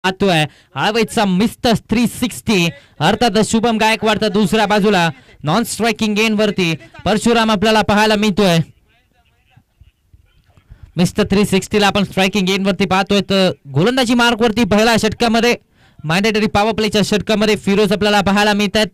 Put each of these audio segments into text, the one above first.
पाहतोय हवेचा मिस्टर 360 अर्थात शुभम गायकवाड तर दुसऱ्या बाजूला नॉन स्ट्रायकिंग गेन वरती परशुराम आपल्याला पाहायला मिळतोय. मिस्टर 360 ला आपण स्ट्रायकिंग गेन वरती पाहतोय तर गोलंदाजी मार्क वरती पहिल्या षटकामध्ये मॅन्डेटरी पॉवर प्लेच्या षटकामध्ये फिरोज आपल्याला पाहायला मिळतात.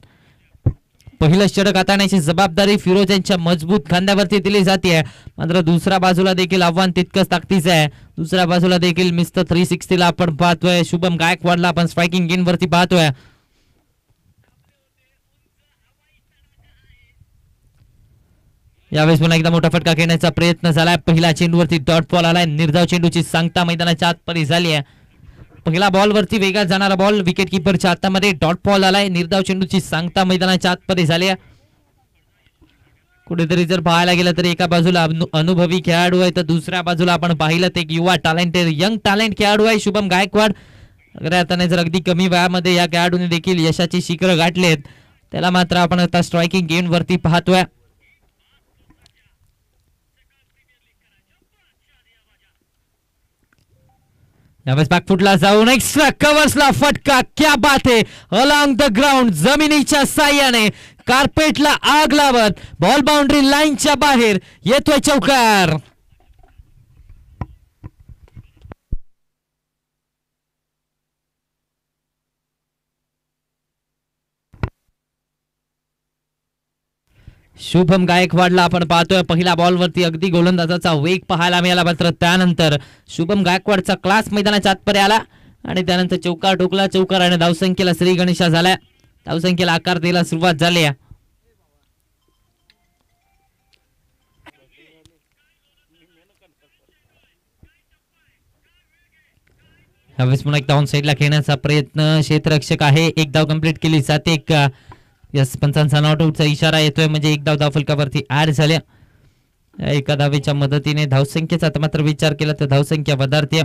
पहिलं षटक हाताळण्याची जबाबदारी फिरोज यांच्या मजबूत खांद्यावरती दिली जाते. मात्र दुसऱ्या बाजूला देखील आव्हान तितकंच ताकदीचं आहे. दुसऱ्या बाजूला देखील मिस्टर 360 ला आपण पाहतोय. शुभम गायकवाडला आपण स्ट्रायकिंग गेन वरती पाहतोय. यावेळेस पुन्हा एकदा मोठा फटका घेण्याचा प्रयत्न झालाय. पहिला चेंडूवरती डॉट बॉल आलाय. निर्धाव चेंडूची सांगता मैदानाच्या आतमध्ये झाली आहे. पहिला बॉल वरती वेगात जाणारा बॉल विकेट किपरच्या हातामध्ये डॉट बॉल आलाय. निर्धाव चेंडूची सांगता मैदानाच्या आतमध्ये झाली आहे. कुठेतरी जर पाहायला गेलं तर एका बाजूला अनुभवी खेळाडू आहे तर दुसऱ्या बाजूला आपण पाहिलं ते युवा टॅलेंटेड यंग टॅलेंट खेळाडू आहे शुभम गायकवाड. आता जर अगदी कमी वयामध्ये या खेळाडूने देखील यशाची शिखरं गाठलेत. त्याला मात्र आपण आता स्ट्रायकिंग गेम वरती पाहतोय. यावेळेस बॅकफुटला जाऊन एक्स्ट्रा कव्हर्सला फटका. क्या बात है. अलॉंग द ग्राउंड जमिनीच्या साह्याने कार्पेटला आग लावत बॉल बाउंड्री लाईनच्या बाहेर येतोय चौकार. शुभम गायकवाडला आपण पाहतोय पहिल्या बॉलवरती अगदी गोलंदाजाचा वेग पाहायला मिळाला. मात्र त्यानंतर शुभम गायकवाडचा क्लास मैदानाच्या आतपर्यंत आला आणि त्यानंतर चौकार ठोकला. चौकार आणि धावसंख्येला श्री गणेशा झाल्या. धावसंख्येला आकार द्यायला सुरुवात झाली आहे. यावेळेस पुन्हा एक डाऊन साईडला खेळण्याचा प्रयत्न. क्षेत्ररक्षक आहे. एक धाव कंप्लीट केली जाते. एक यस पंचांचा नॉट आउटचा इशारा येतोय म्हणजे एक धाव धावफलकावरती ऍड झाल्या. एका धावेच्या मदतीने धावसंख्येचा मात्र विचार केला तर धावसंख्या वधारते.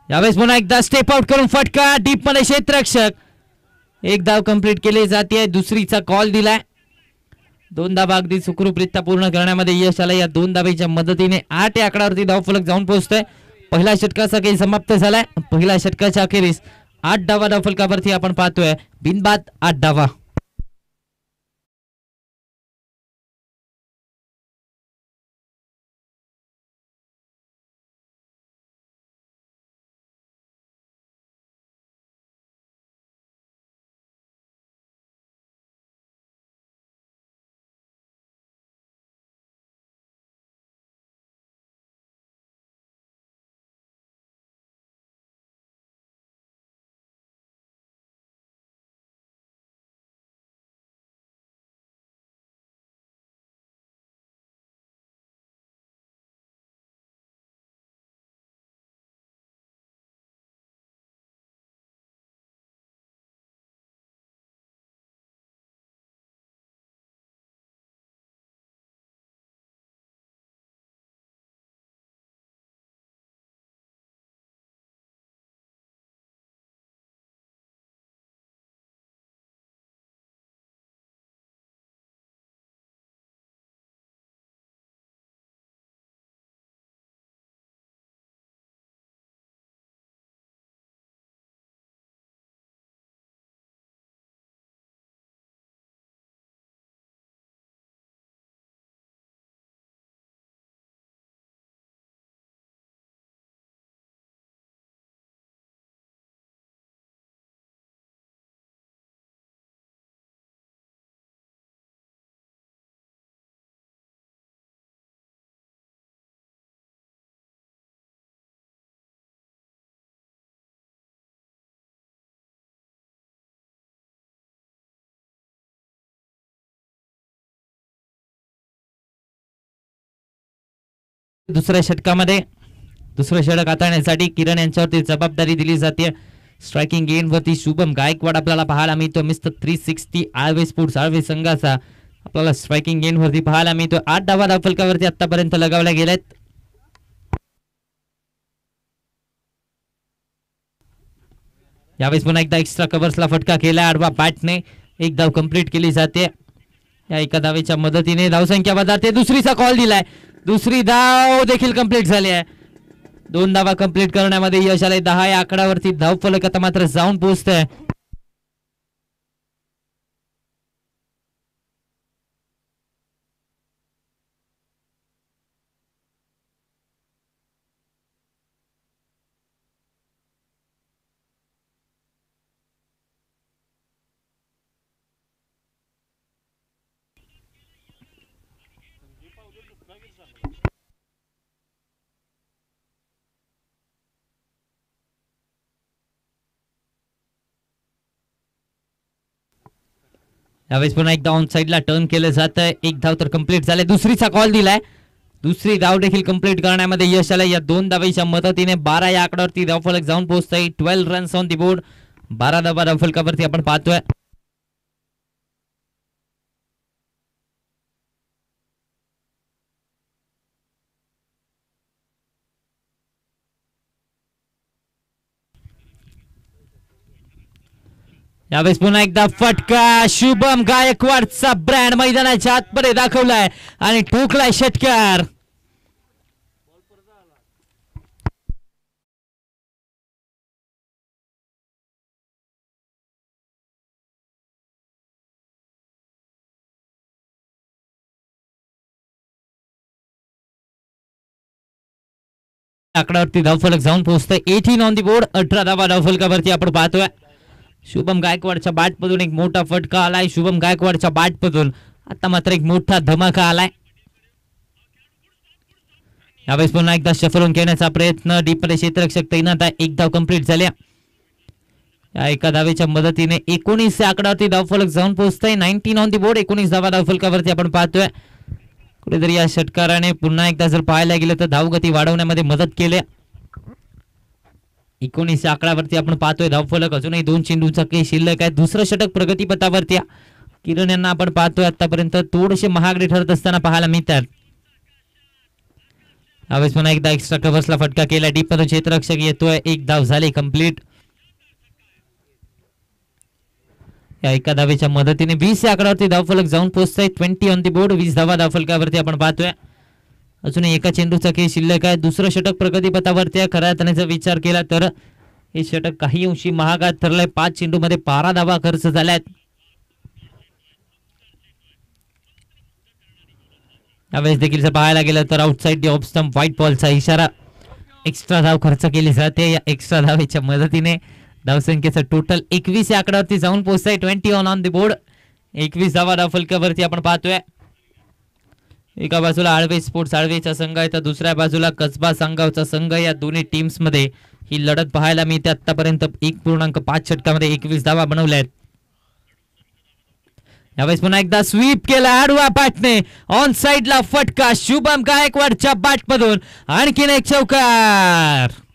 यावेळेस पुन्हा एकदा स्टेप आउट करून फटका डीप मध्ये क्षेत्ररक्षक. एक धाव कंप्लीट केली जाते. दुसरीचा कॉल दिलाय. दोन धावा अगदी सुखरूपरित्या पूर्ण करण्यामध्ये यश आलं. या दोन धावेच्या मदतीने 8 या आकड्यावरती धावफलक जाऊन पोहोचतोय. पहिल्या षटकाचा काही समाप्त झालाय. पहिल्या षटकाच्या अखेरीस 8 धावा धावफलकावरती आपण पाहतोय. बिनबाद 8 धावा. दुसऱ्या षटकामध्ये दुसरं षटक हाताळण्यासाठी किरण यांच्यावरती जबाबदारी दिली जाते. स्ट्रायकिंग एंड वरती शुभम गायकवाड आपल्याला पाहायला मिळतो. मिस्टर 360 आळवे स्पोर्ट्स आळवे संघाचा आपल्याला स्ट्रायकिंग एंड वरती पाहायला मिळतो. 8 धावा धावफलकावरती आतापर्यंत लगावल्या गेल्यात. यावेळेस पुन्हा एकदा एक्स्ट्रा कव्हर्सला फटका केला आडवा बॅटने. एक धाव कंप्लीट केली जाते. या एका धावेच्या मदतीने धावसंख्या बदलते. दुसरीचा कॉल दिलाय. दुसरी धाव देखील कंप्लीट झाली आहे. 2 धावा कंप्लीट करण्यामध्ये यश आले. 10 या आकड्यावरती धावफलक आता मात्र जाऊन पोहोचतोय. यावेळेस पुन्हा एकदा ऑन साइडला टर्न केलं जातं. एक धाव तर कंप्लीट झाले. दुसरीचा कॉल दिलाय. दुसरी धाव देखील कंप्लीट करण्यामध्ये यश आलं. या 2 धावेच्या मदतीने 12 या आकड्यावरती धावफलक जाऊन पोहोचतोय. 12 रन्स ऑन दी बोर्ड. 12 धावा धावफलकावरती आपण पाहतोय. यावेळेस पुन्हा एकदा फटका. शुभम गायकवाडचा ब्रँड मैदानाच्या आतमध्ये दाखवलाय आणि ठोकलाय षटकार. आकड्यावरती धावफलक जाऊन पोहोचतोय. 18 ऑन दी बोर्ड. 18 धावा धावफलकावरती आपण पाहतोय. शुभम गायकवाडच्या बॅटमधून एक मोठा फटका आलाय. शुभम गायकवाडच्या बॅटमधून आता मात्र एक मोठा धमाका आलाय. यावेळेस पुन्हा एकदा शफलून घेण्याचा प्रयत्न. डीपमध्ये क्षेत्ररक्षक तैनात आहे. एक धाव कंप्लीट झाल्या. या एका धावेच्या मदतीने 19 आकड्यावरती धावफलक जाऊन पोहोचतोय. 19 ऑन दी बोर्ड. 19 धावा धावफलकावरती आपण पाहतोय. कुठेतरी या षटकाराने पुन्हा एकदा जर पाहायला गेलं तर धावगती वाढवण्यामध्ये मदत केली. 19 आकड्यावरती आपण पाहतोय धावफलक. अजूनही 2 चेंडूचा काही शिल्लक आहे. दुसरं षटक प्रगतीपथावरती किरण यांना आपण पाहतोय आतापर्यंत थोडेसे महागडे ठरत असताना पाहायला मिळतात. यावेळेस पुन्हा एकदा एक्स्ट्रा कव्हर्सला फटका केला. डीप मध्ये क्षेत्ररक्षक येतोय. एक धाव झाली कंप्लीट. या एका धावेच्या मदतीने 20 या आकड्यावरती धावफलक जाऊन पोहोचतोय. 20 ऑन दी बोर्ड. 20 धावा धावफलकावरती आपण पाहतोय. अजूनही एका चेंडूचा खेळ शिल्लक आहे. दुसरं षटक प्रगतीपथावरती आहे. खऱ्या अर्थाने विचार केला तर हे षटक काही अंशी महागात ठरलंय. 5 चेंडूमध्ये 12 धावा खर्च झाल्यात. यावेळेस देखील जर पाहायला गेलं तर outside the off stump white बॉलचा इशारा. एक्स्ट्रा धाव खर्च केली जाते. या एक्स्ट्रा धावेच्या मदतीने धावसंख्येचं टोटल 21 या आकड्यावरती जाऊन पोहोचतंय. 20 ऑन दी बोर्ड. 21 धावा धावफलकावरती आपण पाहतोय. एका बाजूला आळवे स्पोर्ट्स आळवेचा संघ आहे तर दुसऱ्या बाजूला कसबा सांगावचा संघ. या दोन्ही टीम्स मध्ये ही लढत पाहायला मिळते. आतापर्यंत 1.5 षटकामध्ये 21 धावा बनवल्या आहेत. यावेळेस पुन्हा एकदा स्वीप केला आडवा बॅटने. ऑन साइडला फटका. शुभम गायकवाडच्या बॅटमधून आणखीन एक चौकार.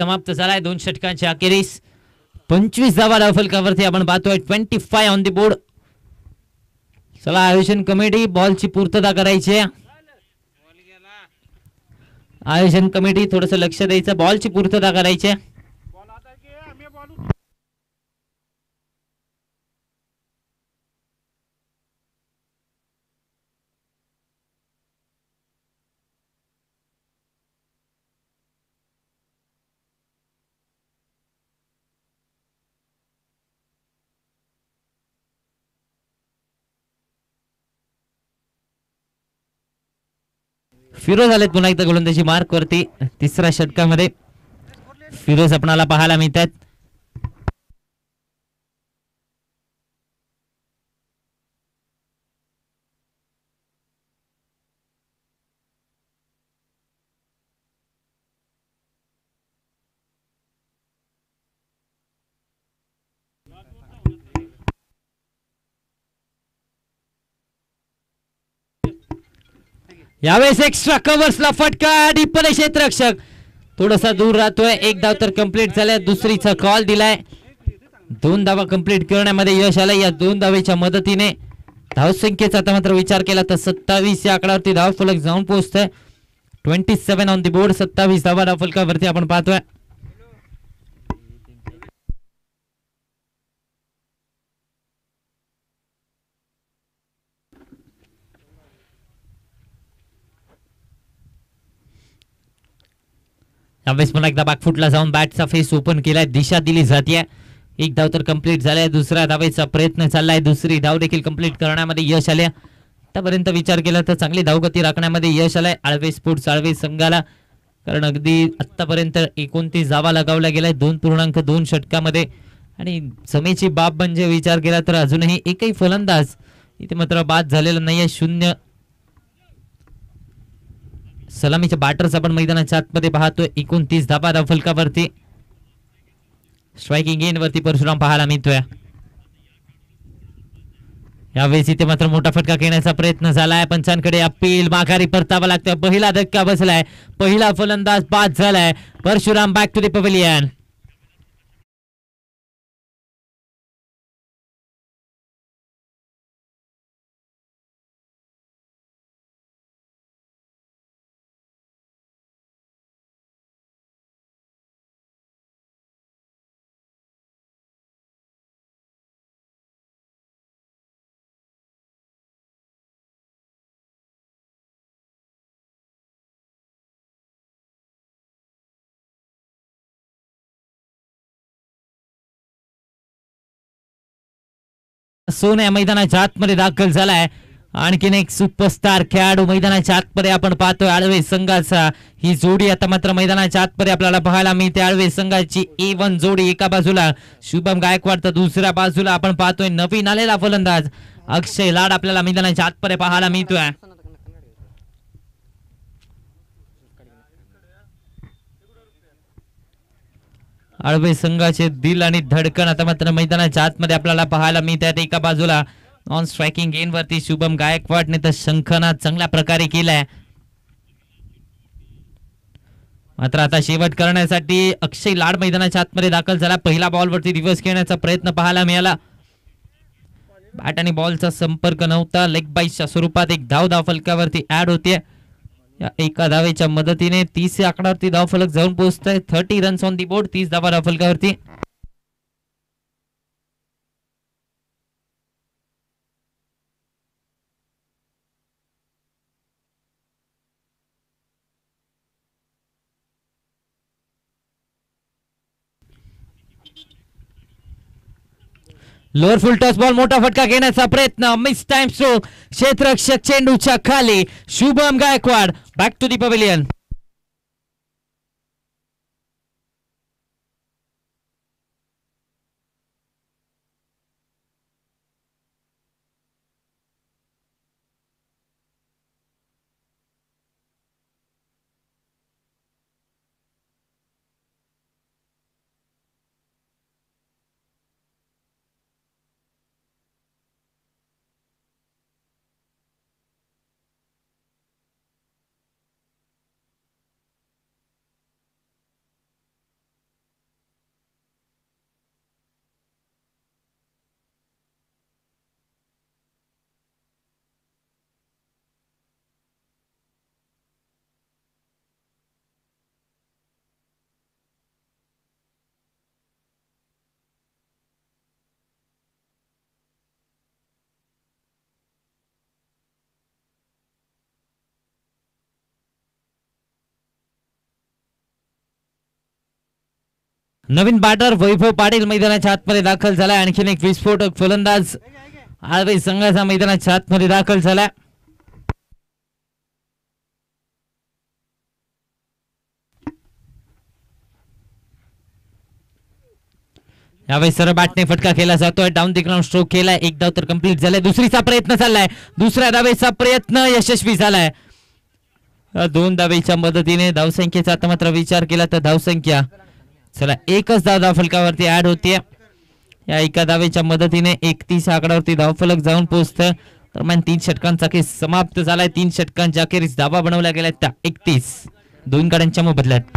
समाप्त झालाय 2 षटकांच्या अखेरीस. 25 धावा धावफलकावरती आपण पाहतोय. 25 ऑन दी बोर्ड. चला आयोजन कमिटी बॉलची पूर्तता करायची आहे. आयोजन कमिटी थोडस लक्ष द्यायचं. बॉलची पूर्तता करायची आहे. फिरोज आलेत पुन्हा एकदा गोलंदाजी मार्क वरती. तिसऱ्या षटकामध्ये फिरोज आपणाला पाहायला मिळतात. यावेळेस एक्स्ट्रा कव्हर्सला फटका आणि पुणे क्षेत्ररक्षक थोडासा दूर राहतोय. एक धाव तर कंप्लीट झालाय. दुसरीचा कॉल दिलाय. 2 धावा कंप्लीट करण्यामध्ये यश आलंय. या 2 धावेच्या मदतीने धावसंख्येचा आता मात्र विचार केला तर 27 या आकड्यावरती धाव फलक जाऊन पोहोचतोय. 27 ऑन दी बोर्ड. 27 धावा धाव फलकावरती आपण पाहतोय. यावेळेस पुन्हा एकदा बॅकफुटला जाऊन बॅटचा फेस ओपन केलाय. दिशा दिली जाते. एक धाव तर कंप्लीट झालाय. दुसऱ्या धावेचा प्रयत्न चाललाय. दुसरी धाव देखील कंप्लीट करण्यामध्ये यश आले. आतापर्यंत विचार केला तर चांगली धावगती राखण्यामध्ये यश आलंय आळवे स्पोर्ट्स आळवे संघाला. कारण अगदी आतापर्यंत 29 धावा लगावल्या गेल्या 2.2 षटकामध्ये. आणि समेची बाब म्हणजे विचार केला तर अजूनही एकही फलंदाज इथे मात्र बाद झालेला नाहीये. 0 सलामीच्या बॅटर्स आपण मैदानाच्या आतमध्ये पाहतोय. 29 धावा धाव फलकावरती. स्ट्रायकिंग एंड वरती परशुराम पाहायला मिळतोय. यावेळेस इथे मात्र मोठा फटका घेण्याचा प्रयत्न झालाय. पंचांकडे अपील. माघारी परतावा लागतोय. पहिला धक्का बसलाय. पहिला फलंदाज बाद झालाय. Parshuram back to the pavilion. सोन या मैदानाच्या आतमध्ये दाखल झालाय. आणखीन एक सुपरस्टार खेळाडू मैदानाच्या आतमध्ये आपण पाहतोय आळवे संघाचा. ही जोडी आता मात्र मैदानाच्या आतमध्ये आपल्याला पाहायला मिळते. आळवे संघाची A1 जोडी एका बाजूला शुभम गायकवाड तर दुसऱ्या बाजूला आपण पाहतोय नवीन आलेला फलंदाज अक्षय लाड आपल्याला मैदानाच्या आतमध्ये पाहायला मिळतोय. आळवे संघाचे दिल आणि धडकन आता मात्र मैदानाच्या आतमध्ये आपल्याला पाहायला मिळतात. एका बाजूला ऑन स्ट्रायकिंग एंड वरती शुभम गायकवाडने तर शंखनाद चांगल्या प्रकारे केलाय. मात्र आता शेवट करण्यासाठी अक्षय लाड मैदानाच्या आतमध्ये दाखल झाला. पहिला बॉल वरती रिव्हर्स खेळण्याचा प्रयत्न पाहायला मिळाला. बॅट आणि बॉलचा संपर्क नव्हता. लेग बाईसच्या स्वरूपात एक धाव फलकावरती ऍड होते. या एका धावेच्या मदतीने 30 या आकड्यावरती धाव फलक जाऊन पोहोचतोय. 30 रन्स ऑन दी बोर्ड. 30 धावा धाव फलकावरती. Lower full toss ball. मोठा फटका घेण्याचा प्रयत्न. Miss time stroke. क्षेत्ररक्षक चेंडूच्या खाली. Shubham Gaikwad back to the pavilion. नवीन बॅटर वैभव पाटील मैदानाच्या आतमध्ये दाखल झालाय. आणखीन एक विस्फोटक फलंदाज आळवे संघाचा मैदानाच्या आतमध्ये दाखल झालाय. यावेळी सरळ बॅटने फटका केला जातोय. डाऊन द ग्राउंड स्ट्रोक केलाय. एक धाव तर कंप्लीट झालाय. दुसरीचा प्रयत्न चाललाय. दुसऱ्या धावेचा प्रयत्न यशस्वी झालाय. 2 धावेच्या मदतीने धावसंख्येचा आता मात्र विचार केला तर धावसंख्या चला एकच धाव फलकावरती ऍड होते. या एका धावेच्या मदतीने 31 आकड्यावरती धावफलक जाऊन पोहोचतं. दरम्यान 3 षटकांचा खेळ समाप्त झालाय. 3 षटकांच्या अखेरीस धावा बनवल्या गेल्या त्या 31 दोन गाड्यांच्या मोबदल्यात.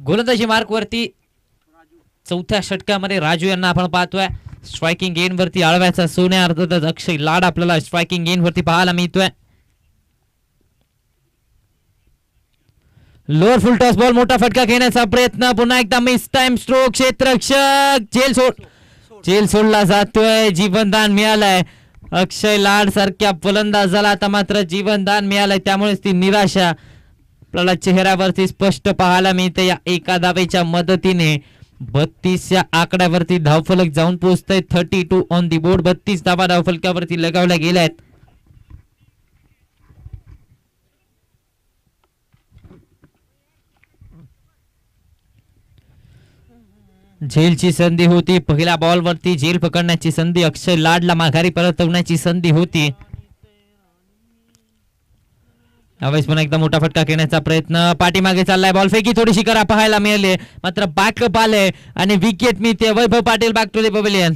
गोलंदाजी मार्क वरती चौथ्या षटकामध्ये राजू यांना आपण पाहतोय. स्ट्रायकिंग एंड वरती आळव्याचा सोन्या अर्थातच अक्षय लाड आपल्याला स्ट्रायकिंग एंड वरती पाहायला मिळतोय. लोअर फुल टॉस बॉल मोठा फटका घेण्याचा प्रयत्न. पुन्हा एकदा मिस टाइम स्ट्रोक. क्षेत्ररक्षक झेल सोडला जातोय. जीवनदान मिळालंय. अक्षय लाड सारख्या फलंदाजाला आता मात्र जीवनदान मिळालंय. त्यामुळेच ती निराशा आपल्याला चेहऱ्यावरती स्पष्ट पाहायला मिळते. या एका धावेच्या मदतीने 32 या आकड्यावरती धावफलक जाऊन पोहोचतंय. 32 ऑन दी बोर्ड. 32 धावा धावफलकावरती लगावल्या गेल्या आहेत. झेलची संधी होती. पहिल्या बॉलवरती झेल पकडण्याची संधी. अक्षय लाडला माघारी परतवण्याची संधी होती. यावेळेस पुन्हा एकदा मोठा फटका घेण्याचा प्रयत्न. पाठीमागे चाललाय बॉल. फेकी थोडीशी करा पाहायला मिळाली मात्र बॅकअप आले आणि विकेट मिळते. Vaibhav Patil back to the pavilion.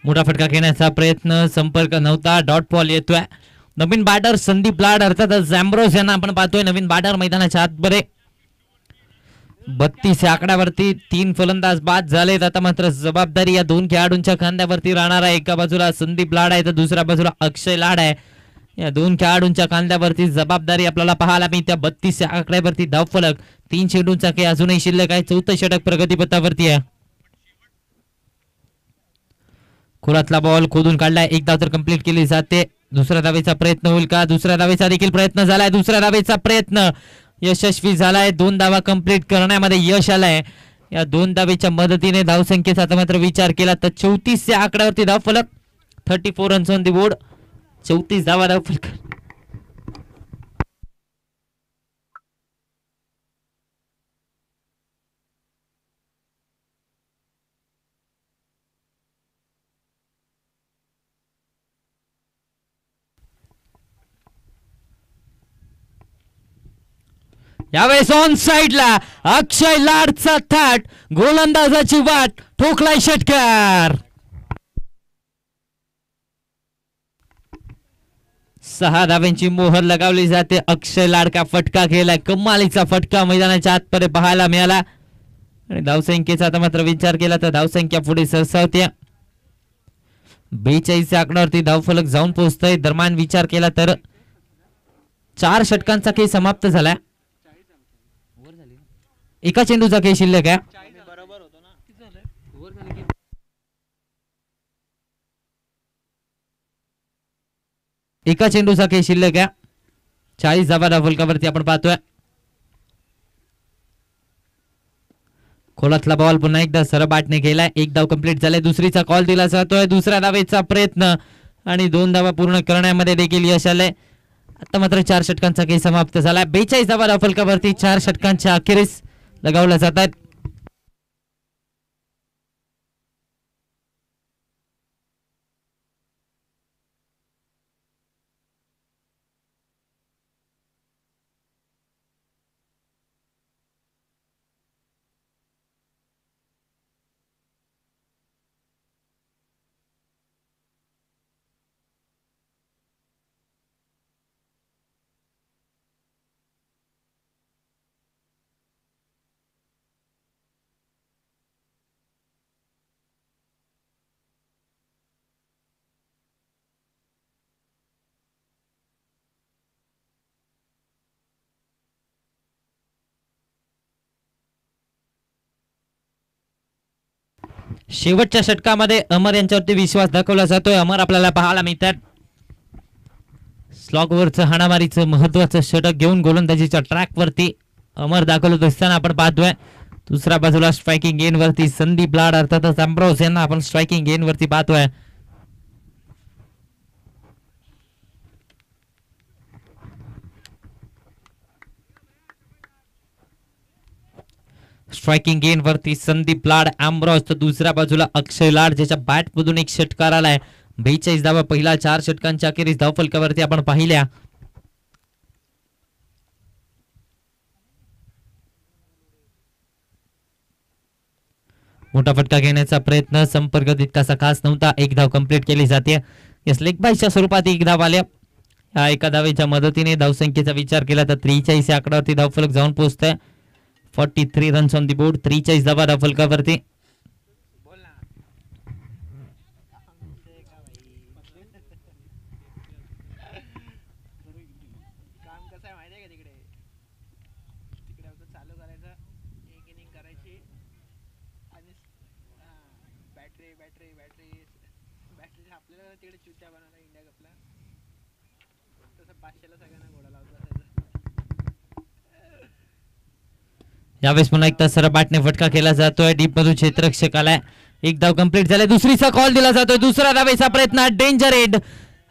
मोठा फटका घेण्याचा प्रयत्न. संपर्क नव्हता. डॉट बॉल येतोय. नवीन बॅटर संदीप लाड अर्थात झॅम्ब्रोस यांना आपण पाहतोय. नवीन बॅटर मैदानाच्या आतमध्ये. 32 या आकड्यावरती 3 फलंदाज बाद झालेत. आता मात्र जबाबदारी या 2 खेळाडूंच्या खांद्यावरती राहणार आहे. एका बाजूला संदीप लाड आहे तर दुसऱ्या बाजूला अक्षय लाड आहे. या 2 खेळाडूंच्या खांद्यावरती जबाबदारी आपल्याला पाहायला मिळते. 32 या आकड्यावरती धावफलक. 3 चेंडूंचा खेळ अजूनही शिल्लक आहे. 4थं षटक प्रगतीपथावरती आहे. खोलातला बॉल खोदून काढलाय. एक धाव तर कंप्लीट केली जाते. दुसऱ्या धावेचा प्रयत्न होईल का? दुसऱ्या धावेचा देखील प्रयत्न झालाय. दुसऱ्या धावेचा प्रयत्न यशस्वी झालाय. 2 धावा कंप्लीट करण्यामध्ये यश आलाय. या 2 धावेच्या मदतीने धावसंख्येचा आता मात्र विचार केला तर 34 या आकड्यावरती धावफलक. 34 रन्स ऑन दी बोर्ड. 34 धावा धावफलक. यावेळेस ऑन साइडला अक्षय लाडचा थाट. गोलंदाजाची वाट. ठोकलाय षटकार. 6 धाव्यांची मोहर लगावली जाते. अक्षय लाड का फटका गेलाय. कमालीचा फटका मैदानाच्या आतमध्ये पाहायला मिळाला आणि धावसंख्येचा आता मात्र विचार केला तर धावसंख्या पुढे सरसावते. 42 आकड्यावरती धावफलक जाऊन पोहोचतोय. दरम्यान विचार केला तर 4 षटकांचा खेळ समाप्त झालाय. एका चेंडूचा काही शिल्लक आहे. एका चेंडूचा काही शिल्लक आहे. 40 धावा फलकावरती आपण पाहतोय. खोलातला बॉल पुन्हा एकदा सरबाटने गेलाय. एक धाव कंप्लीट झालाय. दुसरीचा कॉल दिला जातोय. दुसऱ्या धावेचा प्रयत्न आणि 2 धावा पूर्ण करण्यामध्ये देखील यश आलंय. आता मात्र 4 षटकांचा खेळ समाप्त झालाय. 42 धावा फलकावरती 4 षटकांच्या अखेरीस लगावल्या जातात. शेवटच्या षटकामध्ये अमर यांच्यावरती विश्वास दाखवला जातोय. अमर आपल्याला पाहायला मिळतात. स्लॉगवरचं हाणामारीचं महत्वाचं षटक घेऊन गोलंदाजीच्या ट्रॅक वरती अमर दाखवत असताना आपण पाहतोय. दुसऱ्या बाजूला स्ट्रायकिंग एन वरती संदीप लाड अर्थातच अम्ब्रोज यांना आपण स्ट्रायकिंग एन वरती पाहतोय. स्ट्रायकिंग एन वरती संदीप लाड अम्ब्रोज, तर दुसऱ्या बाजूला अक्षय लाड ज्याच्या बॅट मधून एक षटकार आलाय. 42 धावा पहिला 4 षटकांच्या अखेरीस धावफलकावरती आपण पाहिल्या. मोठा फटका घेण्याचा प्रयत्न, संपर्क तितकासा खास नव्हता. एक धाव कंप्लीट केली जाते. यस लेग बायच्या स्वरूपात एक धाव आल्या. या एका धावेच्या मदतीने धावसंख्येचा विचार केला तर 43 या आकड्यावरती धावफलक जाऊन पोहोचतोय. 43 रन्स ऑन दी बोर्ड. 43 धावा धावफलकावरती. यावेळेस पुन्हा एकदा सरबाटने फटका केला जातोय. डीप मधून क्षेत्ररक्षक आलाय. एक धाव कंप्लीट झालाय. दुसरीचा कॉल दिला जातोय. दुसरा धावेचा प्रयत्न डेंजर एंड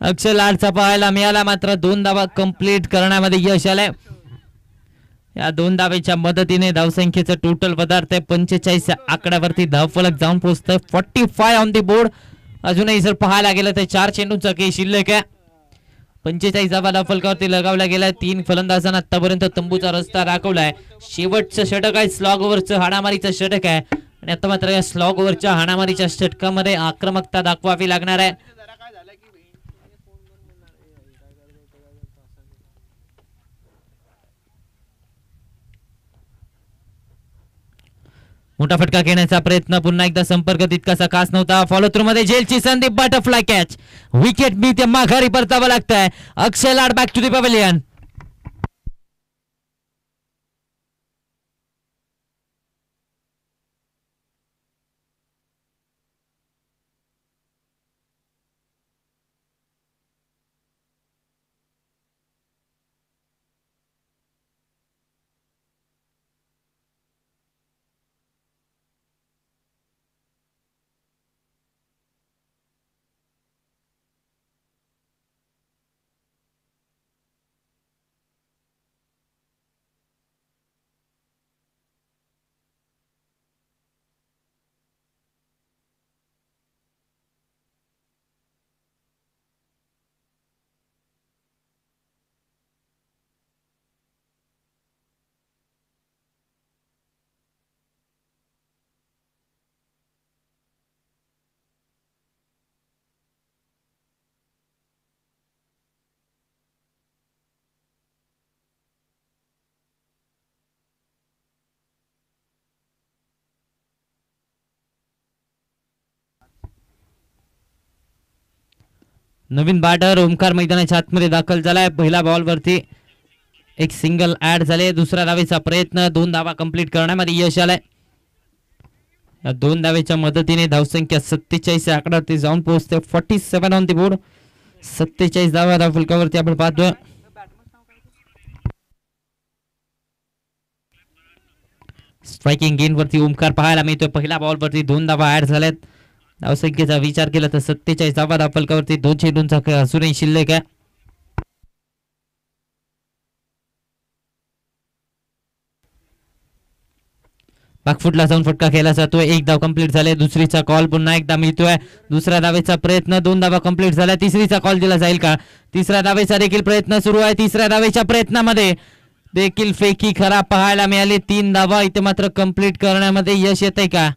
अक्षय लाडचा पाहायला मिळाला. मात्र 2 धावा कंप्लीट करण्यामध्ये यश आलंय. या 2 धावेच्या मदतीने धावसंख्येचं टोटल पदार्थ 45 आकड्यावरती धावफलक जाऊन पोहोचतोय. 45 ऑन दी बोर्ड. अजूनही जर पाहायला गेलं तर 4 चेंडूंचा खेळ शिल्लक आहे. 45 धावा धावफलकावरती लगावला गेलाय. 3 फलंदाजांना आतापर्यंत तंबूचा रस्ता दाखवलाय. शेवटचं षटक आहे. स्लॉग ओव्हरचं हाणामारीचं षटक आहे आणि आता मात्र या स्लॉग ओव्हरच्या हाणामारीच्या षटकामध्ये आक्रमकता दाखवावी लागणार आहे. मोठा फटका घेण्याचा प्रयत्न, पुन्हा एकदा संपर्क तितकासा खास नव्हता. फॉलो थ्रू मध्ये जेलची संधी, बटरफ्लाय कॅच. विकेट मिळते. माघारी परतावं लागतंय. Akshay Lad back to the pavilion. नवीन बॅटर ओमकार मैदानाच्या आतमध्ये दाखल झालाय. पहिला बॉल वरती एक सिंगल ऍड झाले. दुसऱ्या धावेचा प्रयत्न, 2 धावा कंप्लीट करण्यामध्ये यश आलंय. या 2 धावेच्या मदतीने धावसंख्या 47 या आकड्यावरती जाऊन पोहोचते. 47 ऑन द बोर्ड. 47 धावा धावफलकावरती आपण पाहतोय. स्ट्रायकिंग गेन वरती ओमकार पाहायला मिळतोय. पहिल्या बॉलवरती 2 धावा ऍड झाल्यात. धावसंख्येचा विचार केला तर 47 धावा धावफलकावरती 2 चेंडूंचा अजूनही शिल्लक आहे. बॅकफुटला जाऊन फटका खेळला जातोय. 1 धाव कंप्लीट झाले. दुसरीचा कॉल पुन्हा एकदा मिळतोय. दुसऱ्या धावेचा प्रयत्न, 2 धावा कंप्लीट झाल्या. तिसरीचा कॉल दिला जाईल का? तिसऱ्या धावेचा देखील प्रयत्न सुरू आहे. तिसऱ्या धावेच्या प्रयत्नामध्ये देखील फेकी खराब पाहायला मिळाली. 3 धावा इथे मात्र कंप्लीट करण्यामध्ये यश येते का?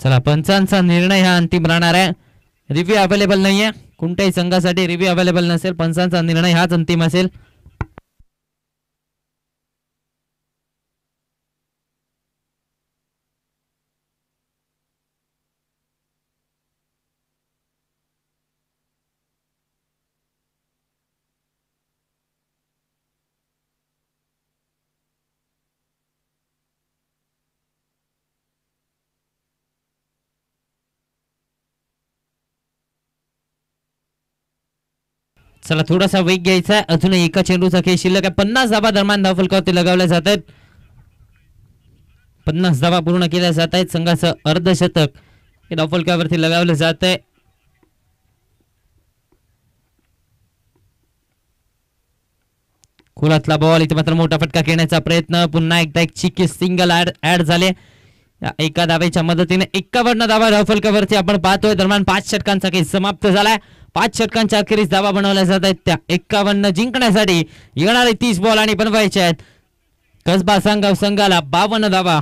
चला, पंचांचा निर्णय हा अंतिम राहणार आहे. रिव्ह्यू अवेलेबल नाहीये. कोणत्याही संघासाठी रिव्ह्यू अवेलेबल नसेल. पंचांचा निर्णय हाच अंतिम असेल. चला, थोडासा वेग घ्यायचा आहे. अजूनही एका चेंडूचा खेळ शिल्लक आहे. 50 धावा दरम्यान धावफलकावरती लगावल्या जात आहेत. 50 धावा पूर्ण केल्या जात आहेत. संघाचं अर्धशतक हे धावफलकावरती लगावलं जात आहे. खोलातला बॉल, इथे मात्र मोठा फटका खेळण्याचा प्रयत्न. पुन्हा एकदा एक चिकी सिंगल ऍड झाले. एका धावेच्या मदतीने 51 धावा धावफलकावरती आपण पाहतोय. दरम्यान 5 षटकांचा खेळ समाप्त झालाय. 5 षटकांच्या अखेरीस धावा बनवल्या जात आहेत. त्या 51 जिंकण्यासाठी येणारे 30 बॉल आणि बनवायचे आहेत. कसबा सांगाव संघाला 52 धावा.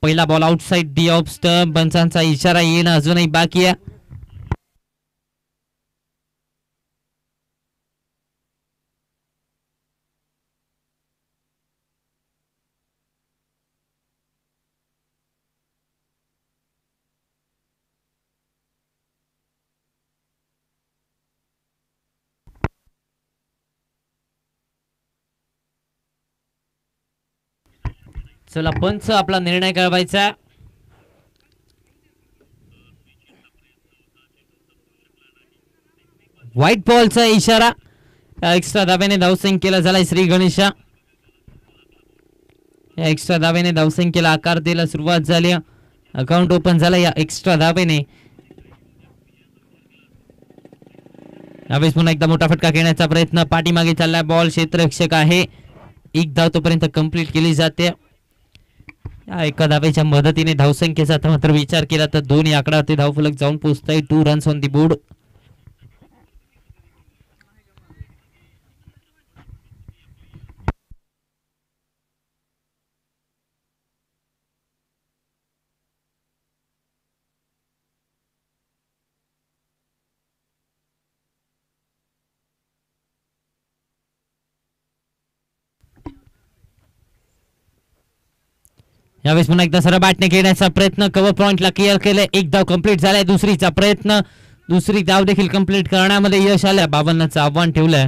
पहिला ball outside the off stump. पंचांचा इशारा येणं अजूनही बाकी आहे. चला पंच आपला निर्णय कळवायचा. व्हाईट बॉलचा इशारा. एक्स्ट्रा धाब्याने धावसंख्येला झालाय श्री गणेशा. या एक्स्ट्रा धाब्याने धावसंख्येला आकार द्यायला सुरुवात झाली. अकाउंट ओपन झालं या एक्स्ट्रा धाब्याने. यावेळेस पुन्हा एकदा मोठा फटका घेण्याचा प्रयत्न. पाठीमागे चाललाय बॉल. क्षेत्ररक्षक आहे. एक धाव तोपर्यंत कंप्लीट केली जाते. एका धावेच्या मदतीने धावसंख्येचा आता मात्र विचार केला तर दोन्ही आकड्यावरती धावफलक जाऊन पोहोचताय. 2 रन्स ऑन दी बोर्ड. यावेळेस पुन्हा एकदा सरळ बॅटने खेळण्याचा प्रयत्न. कव्हर पॉइंटला क्लिअर केलंय. एक धाव कंप्लीट झालाय. दुसरीचा प्रयत्न. दुसरी धाव देखील कंप्लीट करण्यामध्ये यश आलंय. 52चं आव्हान ठेवलंय.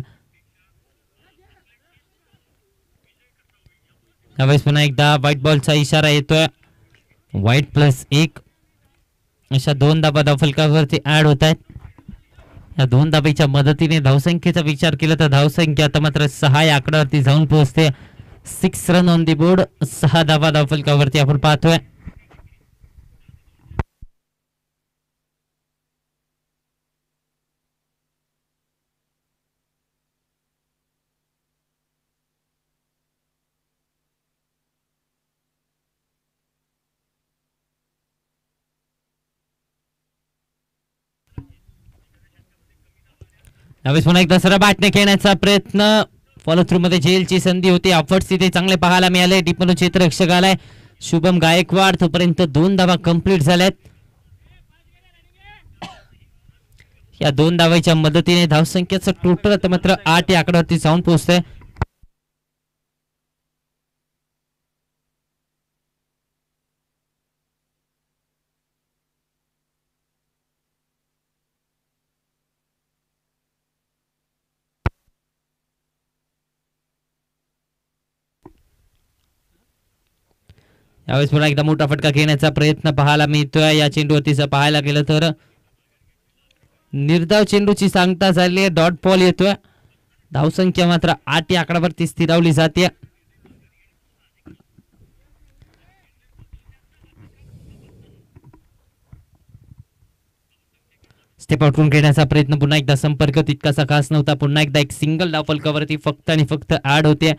यावेळेस पुन्हा एकदा व्हाईट बॉलचा इशारा येतोय. व्हाईट +1 अशा 2 धाबा धावफलकावरती ऍड होत आहेत. या 2 धाबेच्या मदतीने धावसंख्येचा विचार केला तर धावसंख्या आता मात्र 6 या आकड्यावरती जाऊन पोहोचते. 6 रन ऑन दी बोर्ड. 6 धाबा धावफलकावरती आपण पाहतोय. यावेळेस पुन्हा एकदा सरळ बॅटने खेळण्याचा प्रयत्न. फॉलो थ्रू मध्ये जेलची संधी होती. ऑफर्स तिथे चांगले पाहायला मिळाले. डीपमधून क्षेत्ररक्षक आलाय शुभम गायकवाड. तोपर्यंत 2 धावा कंप्लीट झाल्यात. या 2 धावांच्या मदतीने धावसंख्येचं टोटल आता मात्र 8 या आकड्यावरती जाऊन पोहोचतंय. यावेळेस पुन्हा एकदा मोठा फटका घेण्याचा प्रयत्न पाहायला मिळतोय. या चेंडूवरतीच पाहायला गेलं तर निर्धाव चेंडूची सांगता झाली आहे. डॉट बॉल येतोय. धावसंख्या मात्र 8 या आकड्यावरती स्थिरावली जाते. स्टेप आउट करून खेळण्याचा प्रयत्न. पुन्हा एकदा संपर्क तितकासा खास नव्हता. पुन्हा एकदा एक सिंगल धावफलकावरती फक्त आणि फक्त ऍड होते.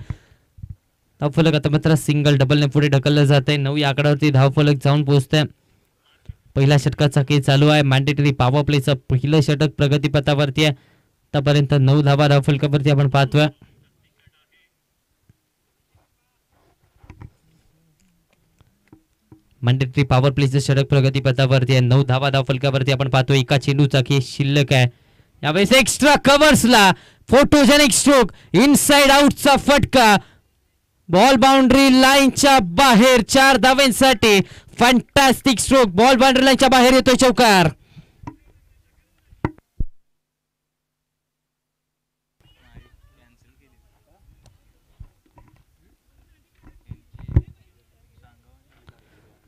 धावफलक आता मात्र सिंगल डबलने पुढे ढकललं जात आहे. 9 या आकड्यावरती धावफलक जाऊन पोहोचतंय. पहिल्या षटकाचा खेळ चालू आहे. मॅन्डेटरी पॉवर प्लेचं पहिलं षटक प्रगतीपथावरती आहे. आतापर्यंत 9 धावा धावफलकावरती आपण पाहतोय. मॅन्डेटरी पॉवर प्लेचं षटक प्रगतीपथावरती आहे. 9 धावा धावफलकावरती आपण पाहतोय. एका चेंडूचा खेळ शिल्लक आहे. यावेळेस एक्स्ट्रा कव्हर्सला फोटोजेनिक स्ट्रोक. इनसाइड आउटचा फटका. बॉल बाउंड्री लाईनच्या बाहेर. 4 धावांसाठी फॅन्टॅस्टिक स्ट्रोक. बॉल बाउंड्री लाईनच्या बाहेर येतोय चौकार.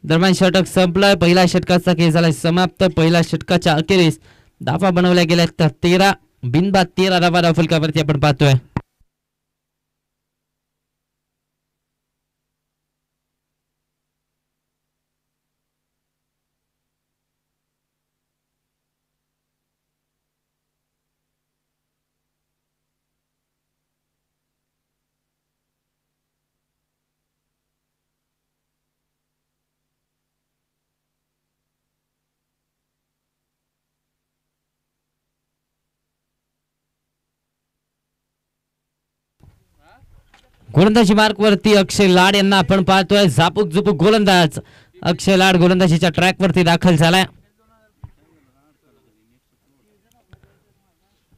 दरम्यान षटक संपलाय. पहिल्या षटकाचा खेळ झालाय समाप्त. पहिल्या षटकाच्या अखेरीस धावा बनवल्या गेल्या तर 13 बिनबाद 13 धावा धावफलकावरती आपण पाहतोय. गोलंदाजी मार्क वरती अक्षय लाड यांना आपण पाहतोय. झापूक झुपूक गोलंदाज अक्षय लाड गोलंदाजीच्या ट्रॅक वरती दाखल झालाय.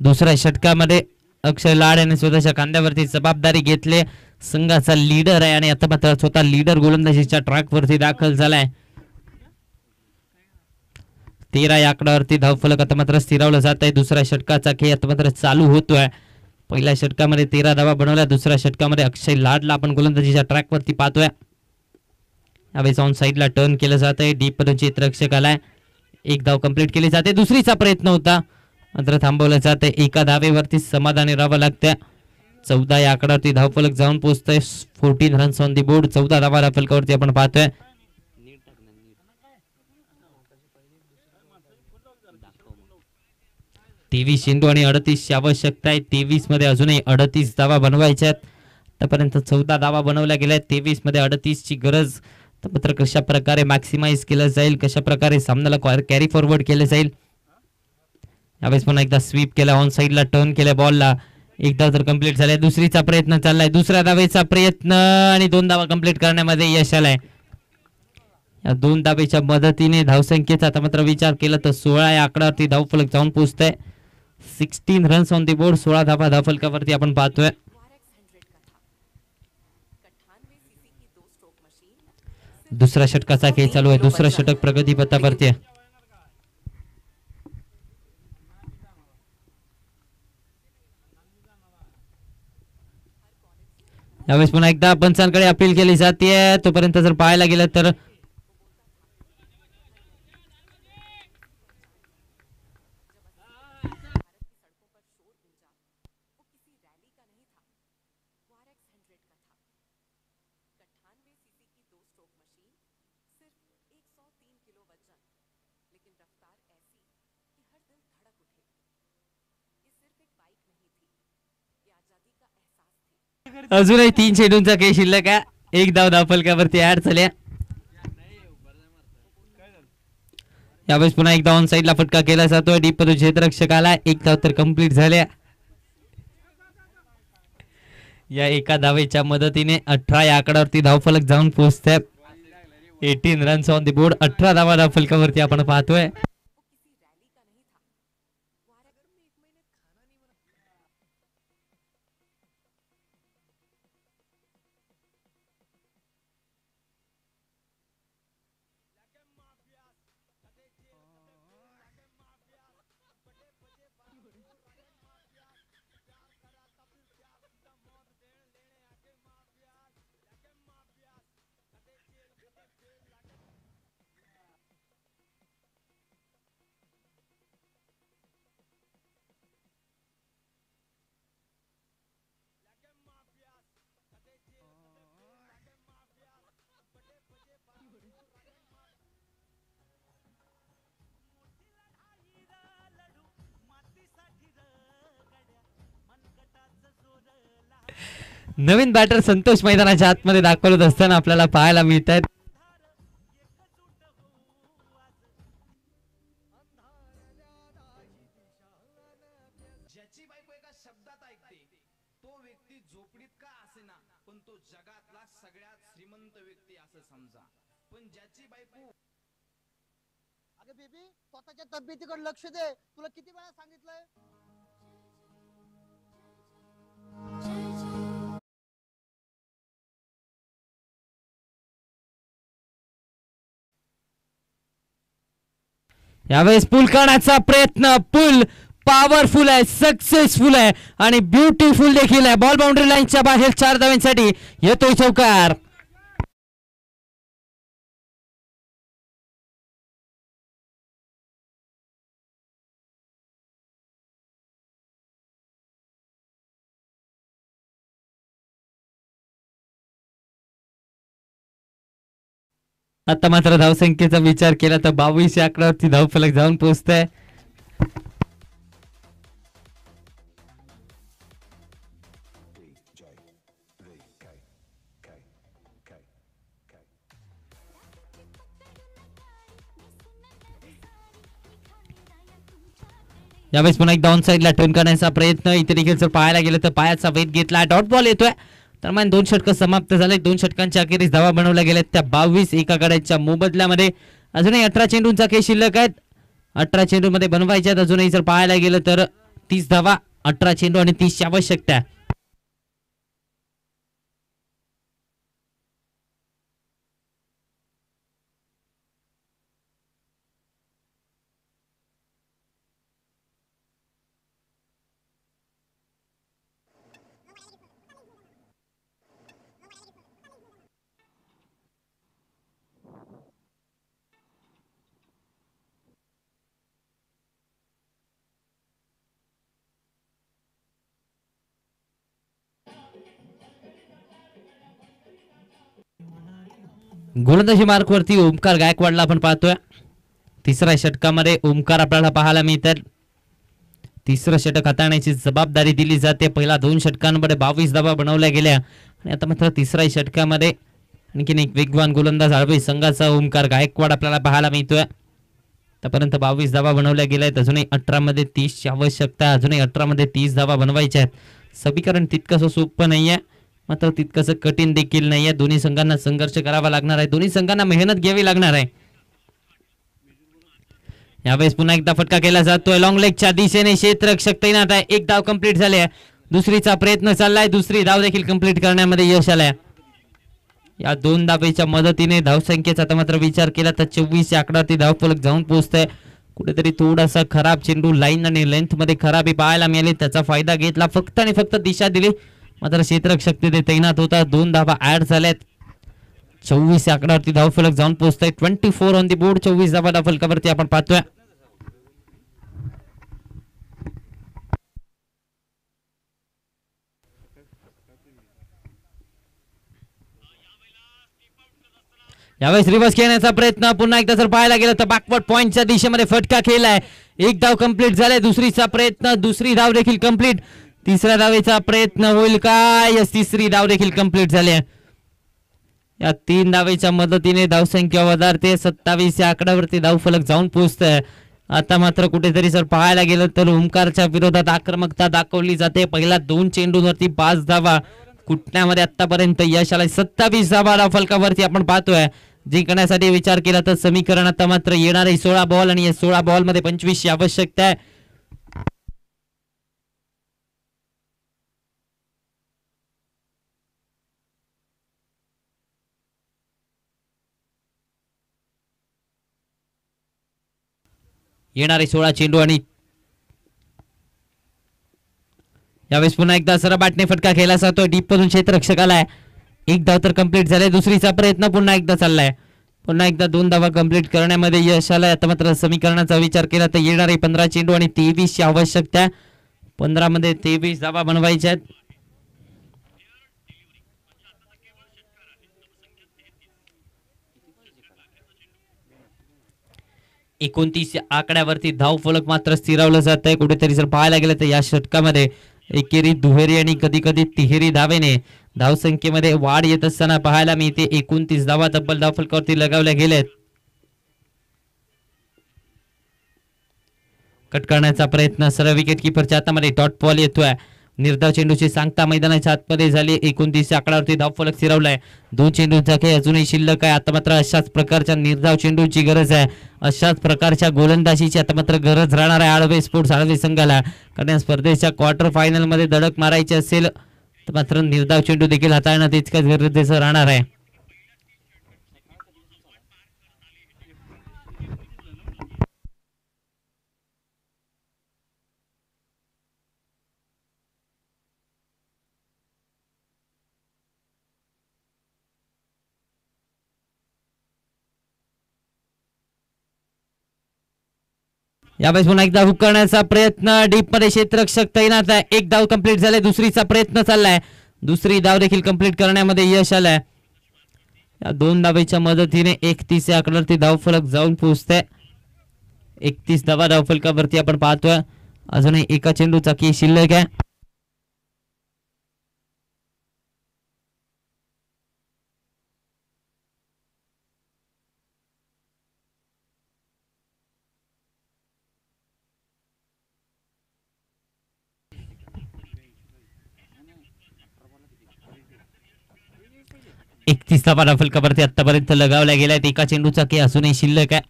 दुसऱ्या षटकामध्ये अक्षय लाड यांनी स्वतःच्या खांद्यावरती जबाबदारी घेतली. संघाचा लीडर आहे आणि आता मात्र स्वतः लीडर गोलंदाजीच्या ट्रॅक वरती दाखल झालाय. 13 या आकड्यावरती धावफलक आता मात्र स्थिरावलं जात आहे. दुसऱ्या षटकाचा खेळ आता मात्र चालू होतोय. पहिल्या षटकामध्ये 13 धावा बनवल्या. दुसऱ्या षटकामध्ये अक्षय लाडला आपण गोलंदाजीच्या ट्रॅक वरती पाहतोय. यावेळेस ऑन साइडला टर्न केलं जात आहे. डीप मधून क्षेत्ररक्षक आलाय. एक धाव कंप्लीट केली जाते. दुसरीचा प्रयत्न होता मात्र थांबवलं जाते. एका धावेवरती समाधानी राहावं लागतं. 14 या आकड्यावरती धावफलक जाऊन पोहोचतोय. 14 रन्स ऑन दी बोर्ड. 14 धावा धावफलकावरती आपण पाहतोय. 23 चेंडू आणि 38 ची आवश्यकता आहे. 23 मध्ये अजूनही 38 धावा बनवायच्या आहेत. आतापर्यंत 14 धावा बनवल्या गेल्या. 23 मध्ये 38 ची गरज. तर कशा प्रकारे मॅक्सिमाइज केलं जाईल, कशा प्रकारे सामन्याला कॅरी फॉरवर्ड केलं जाईल. यावेळेस पुन्हा एकदा स्वीप केला. ऑन साइडला टर्न केल्या बॉलला. एक धाव तर कंप्लीट झालाय. दुसरीचा प्रयत्न चाललाय. दुसऱ्या धावेचा प्रयत्न आणि 2 धावा कंप्लीट करण्यामध्ये यश आलाय. या 2 धावेच्या मदतीने धावसंख्येचा आता मात्र विचार केला तर 16 या आकड्यावरती धावफलक जाऊन पोहोचतंय. 16 रन्स ऑन दी बोर्ड. 16 धावा धावफलकावरती आपण पाहतोय. दुसऱ्या षटकाचा खेळ चालू आहे. दुसरं षटक प्रगती पथावरती आहे. यावेळेस पुन्हा एकदा पंचांकडे अपील केली जाते. तोपर्यंत जर पाहायला गेलं तर अजूनही 3 चेंडूंचा खेळ शिल्लक आहे. एक धाव धावफलकावरती ऍड झाल्या. यावेळेस पुन्हा एकदा ऑन साइडला फटका केला जातोय. डीप मधून क्षेत्ररक्षक आला. एक धाव तर कंप्लीट झाल्या. या एका धावेच्या मदतीने 18 या आकड्यावरती धावफलक जाऊन पोहोचते. 18 रन्स ऑन द बोर्ड. 18 धावा धावफलकावरती आपण पाहतोय. नवीन बॅटर संतोष मैदानाच्या आतमध्ये दाखवत असताना आपल्याला पाहायला मिळत आहेत. ज्याची बायको एका शब्दात ऐकते तो व्यक्ती झोपडीत का असेना पण तो जगातला सगळ्यात श्रीमंत व्यक्ती असं समजा. पण ज्याची बायको अरे बेबी स्वतःच्या तब्येतीकडे लक्ष दे. तुला किती वेळा सांगितलंय. यावेळेस पूल करण्याचा प्रयत्न. पूल पॉवरफुल आहे, सक्सेसफुल आहे आणि ब्युटिफुल देखील आहे. बॉल बाउंड्री लाईनच्या बाहेर 4 धावांसाठी येतोय चौकार. आता मात्र धावसंख्येचा विचार केला तर 22 या आकड्यावरती धावफलक जाऊन पोहोचतंय. यावेळेस पुन्हा एकदा ऑन साइडला टर्न करण्याचा प्रयत्न. इथे देखील जर पाहायला गेलं तर पायाचा वेध घेतला. डॉट बॉल येतोय. दरम्यान 2 षटकं समाप्त झाले. 2 षटकांच्या अखेरीस धावा बनवल्या गेल्या त्या 22 एका गड्याच्या मोबदल्यामध्ये. अजूनही 18 चेंडूंचा खेळ शिल्लक आहेत. 18 चेंडूमध्ये बनवायच्यात. अजूनही जर पाहायला गेलं तर 30 धावा, 18 चेंडू आणि 30 ची आवश्यकता. गोलंदाजी मार्कवरती ओमकार गायकवाडला आपण पाहतोय. तिसऱ्या षटकामध्ये ओमकार आपल्याला पाहायला मिळतात. तिसरं षटक हाताळण्याची जबाबदारी दिली जाते. पहिला 2 षटकांमध्ये 22 धावा बनवल्या गेल्या आणि आता मात्र तिसऱ्या षटकामध्ये आणखीन एक वेगवान गोलंदाज आळवे संघाचा ओमकार गायकवाड आपल्याला पाहायला मिळतोय. आतापर्यंत 22 धावा बनवल्या गेल्या आहेत. अजूनही 18 मध्ये 30 ची आवश्यकता. अजूनही 18 मध्ये 30 धावा बनवायच्या आहेत. समीकरण तितकंसं सोपं नाहीये, मात्र तितकंसं कठीण देखील नाहीये. दोन्ही संघांना संघर्ष करावा लागणार आहे. दोन्ही संघांना मेहनत घ्यावी लागणार आहे. यावेळेस पुन्हा एकदा फटका केला जातोय लॉंग लेगच्या दिशेने. क्षेत्ररक्षक तैनात आहे. एक धाव कंप्लीट झाली आहे. दुसरीचा प्रयत्न चाललाय. दुसरी धाव देखील कंप्लीट करण्यामध्ये यश आलंय. या 2 धावेच्या मदतीने धावसंख्येचा आता मात्र विचार केला तर 24 या आकड्यावरती धावफलक जाऊन पोहोचतंय. कुठेतरी थोडासा खराब चेंडू लाईन आणि लेंथ मध्ये खराबी पाहायला मिळाली. त्याचा फायदा घेतला. फक्त आणि फक्त दिशा दिली, मात्र क्षेत्ररक्षक तिथे तैनात होता. 2 धावा ऍड झाल्यात. 24 या आकड्यावरती धावफलक जाऊन पोहोचतंय. 24 ऑन दी बोर्ड. 24 धावा धावफलकावरती आपण पाहतोय. यावेळेस रिव्हर्स खेळण्याचा प्रयत्न. पुन्हा एकदा जर पाहायला गेलं तर बॅकवर्ड पॉइंटच्या दिशेमध्ये फटका खेळलाय. एक धाव कंप्लीट झालाय. दुसरीचा प्रयत्न. दुसरी धाव देखील कंप्लीट. तिसऱ्या धावेचा प्रयत्न होईल का? यस, तिसरी धाव देखील कंप्लीट झाली. या 3 धावेच्या मदतीने धावसंख्या वधारते. 27 या आकड्यावरती धावफलक जाऊन पोहोचतंय. आता मात्र कुठेतरी जर पाहायला गेलं तर ओमकारच्या विरोधात आक्रमकता दाखवली जाते. पहिल्या 2 चेंडूंवरती 5 धावा कुटण्यामध्ये आतापर्यंत यश आलंय. 27 धावा धावफलकावरती आपण पाहतोय. जिंकण्यासाठी विचार केला तर समीकरण आता मात्र येणारे 16 बॉल आणि या 16 बॉल मध्ये 25 ची आवश्यकता आहे. येणारे 16 चेंडू आणि यावेळेस पुन्हा एकदा सरबाटने फटका खेळला जातोय. डीप मधून क्षेत्ररक्षक आलाय. एक धाव तर कंप्लीट झालाय. दुसरीचा प्रयत्न पुन्हा एकदा चाललाय. पुन्हा एकदा 2 धावा कंप्लीट करण्यामध्ये यश आलंय. आता मात्र समीकरणाचा विचार केला तर येणारे 15 चेंडू आणि 23 ची आवश्यकता. 15 मध्ये 23 धावा बनवायच्या आहेत. – 29 आकड्यावरती धाव फलक मात्र स्थिरावलं जात आहे. कुठेतरी जर पाहायला गेलं तर या षटकामध्ये एकेरी, दुहेरी आणि कधी कधी तिहेरी धावेने धावसंख्येमध्ये वाढ येत असताना पाहायला मिळते. 29 धावा तब्बल धावफलकावरती लगावल्या गेल्यात. कट करण्याचा प्रयत्न. सरळ विकेट किपरच्या हातामध्ये डॉट बॉल येतोय. निर्धाव चेंडूची सांगता मैदानाच्या आतमध्ये झाली. 29 आकड्यावरती धावफलक स्थिरावलाय. 2 चेंडूंचा खेळ अजूनही शिल्लक आहे. आता मात्र अशाच प्रकारच्या निर्धाव चेंडूची गरज आहे. अशाच प्रकारच्या गोलंदाजीची आता मात्र गरज राहणार आहे आळवे स्पोर्ट्स आळवे संघाला. कारण या स्पर्धेच्या क्वार्टर फायनल मध्ये धडक मारायची असेल तर मात्र निर्धाव चेंडू देखील हाताळणं तितकंच गरजेचं राहणार आहे. यावेळेस पुन्हा एकदा हुक करण्याचा प्रयत्न. डीप मध्ये क्षेत्ररक्षक तैनात आहे. एक धाव कंप्लीट झाले. दुसरीचा प्रयत्न चाललाय. दुसरी धाव देखील कंप्लीट करण्यामध्ये यश आलंय. या 2 धावेच्या मदतीने 31 या आकड्यावरती धावफलक जाऊन पोहोचते. 31 धावा धावफलकावरती आपण पाहतोय. अजूनही एका चेंडूचा की शिल्लक आहे. 31 धावा फलकावरती आतापर्यंत लगावल्या गेल्यात. एका चेंडूचा की अजूनही शिल्लक आहे.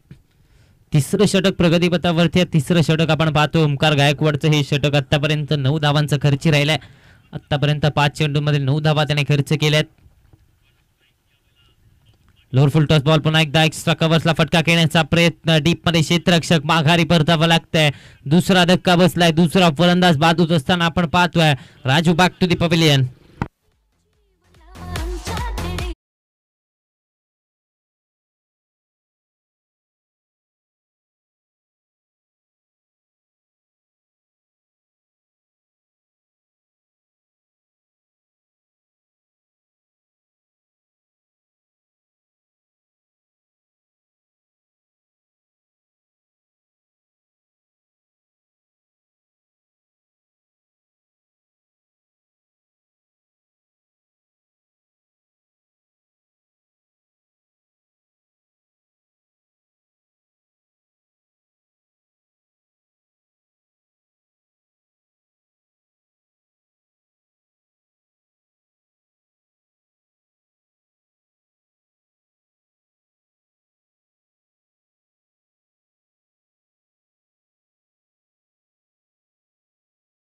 तिसरं षटक प्रगतीपथावरती आहे. तिसरं षटक आपण पाहतो ओमकार गायकवाडचं. हे षटक आतापर्यंत 9 धावांचं खर्ची राहिलंय. आतापर्यंत 5 चेंडूमध्ये 9 धावा त्याने खर्च केल्यात. लोअर फुल टॉस बॉल पुन्हा एकदा एक्स्ट्रा कव्हर्सला फटका खेळण्याचा प्रयत्न. डीप मध्ये क्षेत्ररक्षक माघारी परतावं लागतंय. दुसरा धक्का बसलाय. दुसरा फलंदाज बाजूत असताना आपण पाहतोय Raju back to the pavilion.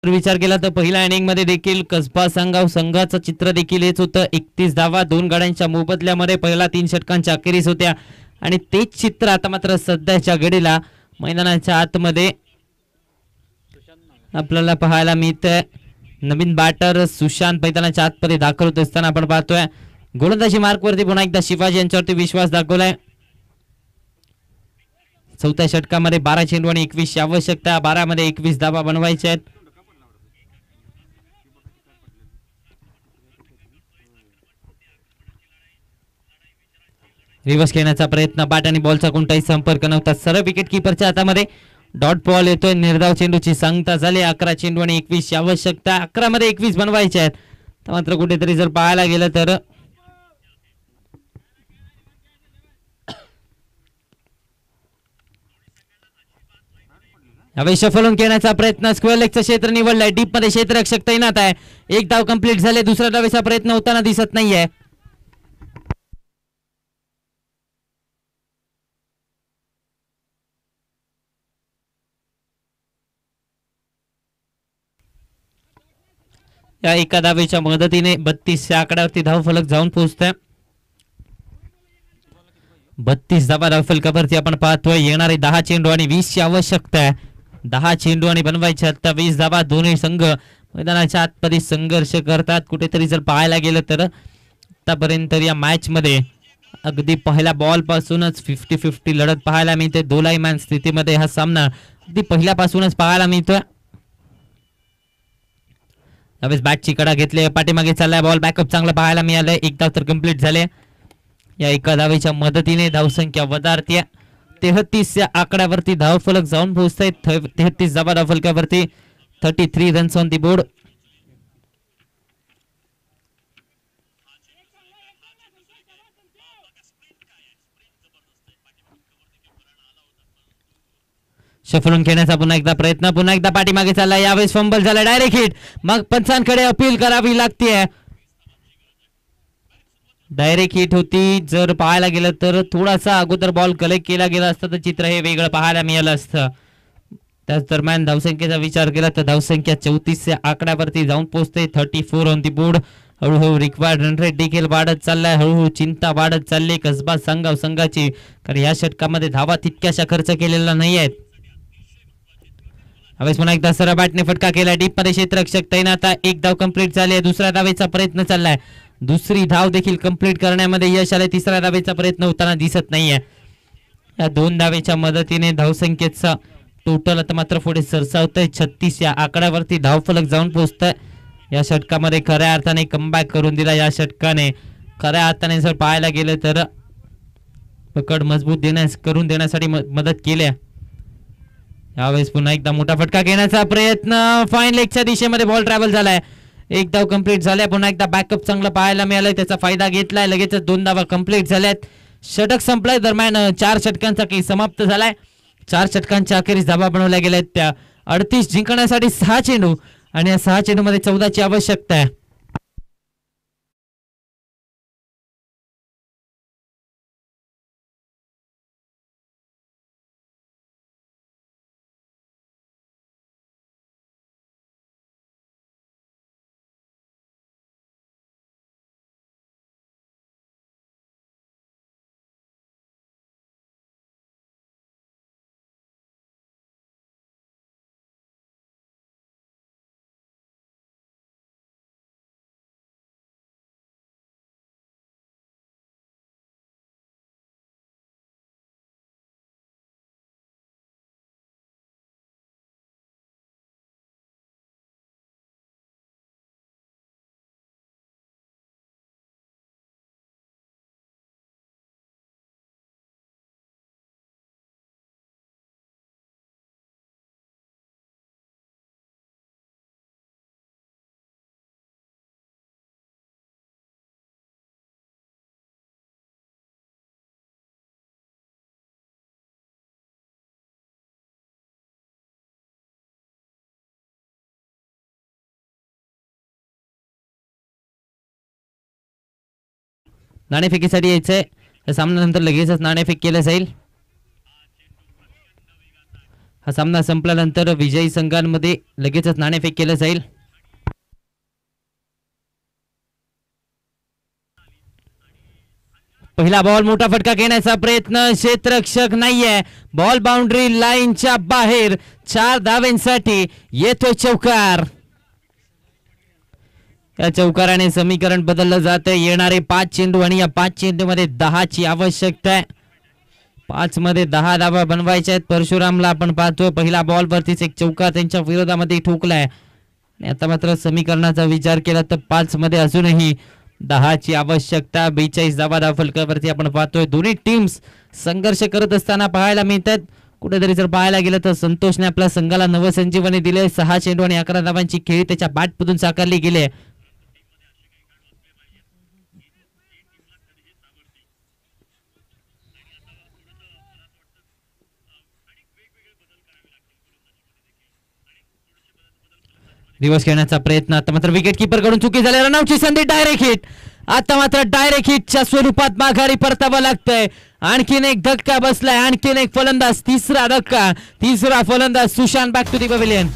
विचार केला तर पहिल्या इनिंग मध्ये देखील कसबा सांगाव संघाचं चित्र देखील हेच होतं. 31 धावा 2 गड्यांच्या मोबदल्यामध्ये पहिला 3 षटकांच्या अखेरीस होत्या आणि तेच चित्र आता मात्र सध्याच्या घडीला मैदानाच्या आतमध्ये आपल्याला पाहायला मिळतंय. नवीन बॅटर सुशांत मैदानाच्या आतमध्ये दाखल होत असताना आपण पाहतोय. गोलंदाजी मार्कवरती पुन्हा एकदा शिवाजी यांच्यावरती विश्वास दाखवलाय. चौथ्या षटकामध्ये 12 चेंडू आणि 21 आवश्यकता. 12 मध्ये 21 धावा बनवायच्या आहेत. रिव्हर्स खेळण्याचा प्रयत्न. बॅट आणि बॉलचा कोणताही संपर्क नव्हता. सरळ विकेट किपरच्या हातामध्ये डॉट बॉल येतोय. निर्धाव चेंडूची सांगता झाली. 11 चेंडू आणि 21 आवश्यकता. 11 मध्ये 21 बनवायचे आहेत. तर मात्र कुठेतरी जर पाहायला गेलं तर यावेळी शफलून खेळण्याचा प्रयत्न. स्क्वेअर लेगचं क्षेत्र निवडलंय. डीप मध्ये क्षेत्ररक्षक तैनात आहे. एक धाव कंप्लीट झाले. दुसऱ्या धावेचा प्रयत्न होताना दिसत नाहीये. या एका धावेच्या मदतीने 32 या आकड्यावरती धावफलक जाऊन पोहोचतोय. 32 धावा धावफलकावरती आपण पाहतोय. येणारे 10 चेंडू आणि 20 ची आवश्यकता आहे. 10 चेंडू आणि बनवायचे आता 20 धावा. दोन्ही संघ मैदानाच्या आतमध्ये संघर्ष करतात. कुठेतरी जर पाहायला गेलं तर आतापर्यंत या मॅच मध्ये अगदी पहिल्या बॉल पासूनच 50-50 लढत पाहायला मिळते. दोलाईमान स्थितीमध्ये हा सामना अगदी पहिल्यापासूनच पाहायला मिळतोय. यावेळेस बॅटची कडा घेतली. पाठीमागे चाललाय बॉल. बॅकअप चांगला पाहायला मिळालंय. एक धाव तर कंप्लीट झाले. या एका धावेच्या मदतीने धावसंख्या वधारते. 33 या आकड्यावरती धावफलक जाऊन पोहोचतंय. 33 धावा धावफलकावरती. 33 रन्स ऑन दी बोर्ड. शफलून खेळण्याचा पुन्हा एकदा प्रयत्न. पुन्हा एकदा पाठीमागे चालला. यावेळेस फंबल झाला. Direct hit. मग पंचांकडे अपील करावी लागते. डायरेक्ट हिट होती. जर पाहायला गेलं तर थोडासा अगोदर बॉल कलेक्ट केला गेला असता तर चित्र हे वेगळं पाहायला मिळालं असतं. त्याच दरम्यान धावसंख्येचा विचार केला तर धावसंख्या 34 या आकड्यावरती जाऊन पोहोचते. 34 ऑन दी बोर्ड. हळूहळू रिक्वायर्ड रन रेट देखील वाढत चाललाय. हळूहळू चिंता वाढत चालली कसबा सांगाव संघाची. कारण या षटकामध्ये धावा तितक्याशा खर्च केलेला नाही आहेत. यावेळेस पुन्हा एकदा सरळ बॅटने फटका केला. डीप मध्ये क्षेत्ररक्षक तैनात. एक धाव कंप्लीट झाली. दुसऱ्या धावेचा प्रयत्न चाललाय. दुसरी धाव देखील कंप्लीट करण्यामध्ये यश आले. तिसऱ्या धावेचा प्रयत्न होताना दिसत नाहीये. या 2 धावेच्या मदतीने धावसंख्येचा टोटल आता मात्र पुढे सरसावतंय. 36 या आकड्यावरती धावफलक जाऊन पोहोचतंय. या षटकामध्ये खऱ्या अर्थाने कमबॅक करून दिला. या षटकाने खऱ्या अर्थाने जर पाहायला गेलं तर पकड मजबूत करून देण्यासाठी मदत केली. यावेळेस पुन्हा एकदा मोठा फटका घेण्याचा प्रयत्न. फाईन लेगच्या दिशेमध्ये बॉल ट्रॅव्हल झालाय. एक धाव कंप्लीट झाल्या. पुन्हा एकदा बॅकअप चांगला पाहायला मिळालाय. त्याचा फायदा घेतलाय. लगेच 2 धावा कंप्लीट झाल्यात. षटक संपलाय. दरम्यान 4 षटकांचा काही समाप्त झालाय. 4 षटकांच्या अखेरीस धावा बनवल्या गेल्यात. त्या 38 जिंकण्यासाठी 6 चेंडू आणि या 6 चेंडू मध्ये 14 ची आवश्यकता आहे. नाणेफेकीसाठी यायचंय. या सामन्यानंतर लगेचच नाणेफेक केलं जाईल. हा सामना संपल्यानंतर विजयी संघांमध्ये लगेचच नाणेफेक केलं जाईल. पहिला बॉल मोठा फटका घेण्याचा प्रयत्न, क्षेत्ररक्षक नाहीये, बॉल बाउंड्री लाईनच्या बाहेर. 4 धावांसाठी येतोय चौकार. या चौकाराने समीकरण बदललं जातं. येणारे 5 चेंडू आणि या 5 चेंडू मध्ये 10 ची आवश्यकता आहे. 5 मध्ये 10 धावा बनवायच्या आहेत. परशुरामला आपण पाहतोय पहिला बॉल वरतीच एक चौकार त्यांच्या विरोधामध्ये ठोकलाय. आणि आता मात्र समीकरणाचा विचार केला तर 5 मध्ये अजूनही 10 ची आवश्यकता. 42 धावा फलकावरती आपण पाहतोय. दोन्ही टीम्स संघर्ष करत असताना पाहायला मिळतात. कुठेतरी जर पाहायला गेलं तर संतोषने आपल्या संघाला नवसंजीवनी दिले. 6 चेंडू आणि 11 धावांची खेळी त्याच्या बॅटमधून साकारली गेली. दिवस खेळण्याचा प्रयत्न. आता मात्र विकेट कीपर कडून चुकी झाली. रनआउटची संधी. Direct hit. आता मात्र डायरेक्ट हिटच्या स्वरूपात माघारी परतावं लागतंय. आणखीन एक धक्का बसलाय. आणखीन एक फलंदाज. तिसरा धक्का. तिसरा फलंदाज Sushant back to the pavilion.